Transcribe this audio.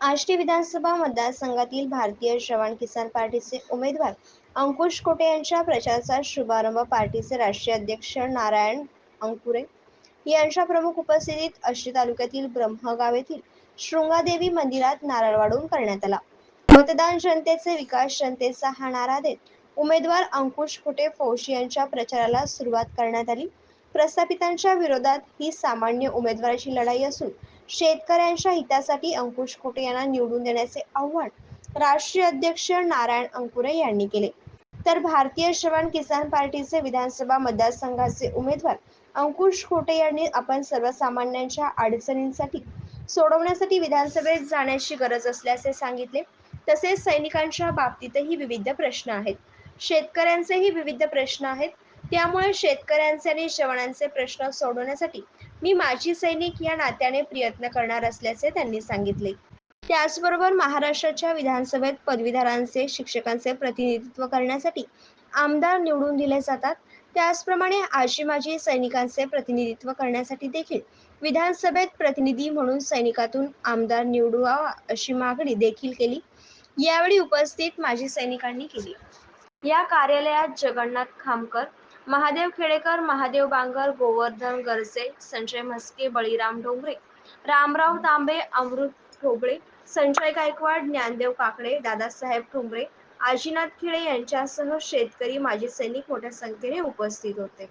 आष्टी विधानसभा मतदारसंघातील भारतीय श्रवण किसान पार्टीचे उमेदवार अंकुश कोटे यांच्या प्रचाराचा शुभारंभ पार्टीचे राष्ट्रीय अध्यक्ष नारायण अंकुरे यांच्या प्रमुख उपस्थितीत आष्टी तालुक्यातील ब्रह्मगाव येथील शृंगादेवी मंदिरात नारळ वाढून करण्यात आला. मतदान जनतेचे विकास जनतेचा हा नारा देत उमेदवार अंकुश कोटे फौजी यांच्या प्रचाराला सुरुवात करण्यात आली. प्रस्थापितांच्या विरोधात ही सामान्य उमेदवाराची लढाई असून शेतकऱ्यांच्या हितासाठी अंकुश कोटे यांना निवडून देण्याचे आवाहन राष्ट्रीय अध्यक्ष नारायण अंकुरे यांनी केले. तर भारतीय श्रवण किसान पार्टीचे विधानसभा मतदारसंघाचे उमेदवार अंकुश कोटे यांनी आपण सर्वसामान्यांच्या अडचणींसाठी सोडवण्यासाठी विधानसभेत जाण्याची गरज असल्याचे सांगितले. तसेच सैनिकांच्या बाबतीतही विविध प्रश्न आहेत, शेतकऱ्यांचेही विविध प्रश्न आहेत. त्यामुळे शेतकऱ्यांचे आणि श्रवणांचे प्रश्न सोडवण्यासाठी मी माजी सैनिक या नात्याने प्रयत्न करणार असल्याचे त्यांनी सांगितले. त्याचबरोबर महाराष्ट्राच्या विधानसभेत पदवीधरांचे, शिक्षकांचे प्रतिनिधित्व करण्यासाठी आमदार निवडून दिले जातात. त्याचप्रमाणे आजी माजी सैनिकांचे प्रतिनिधित्व करण्यासाठी देखील विधानसभेत प्रतिनिधी म्हणून सैनिकातून आमदार निवडावा अशी मागणी देखील केली. यावेळी उपस्थित माजी सैनिकांनी केली. या कार्यालयात जगन्नाथ खामकर, महादेव खेडेकर, महादेव बांगर, गोवर्धन गरजे, संजय म्हस्के, बळीराम डोंगरे, रामराव तांबे, अमृत ठोबळे, संजय गायकवाड, ज्ञानदेव काकडे, दादासाहेब ठोंबरे, आजीनाथ खिळे यांच्यासह शेतकरी, माजी सैनिक मोठ्या संख्येने उपस्थित होते.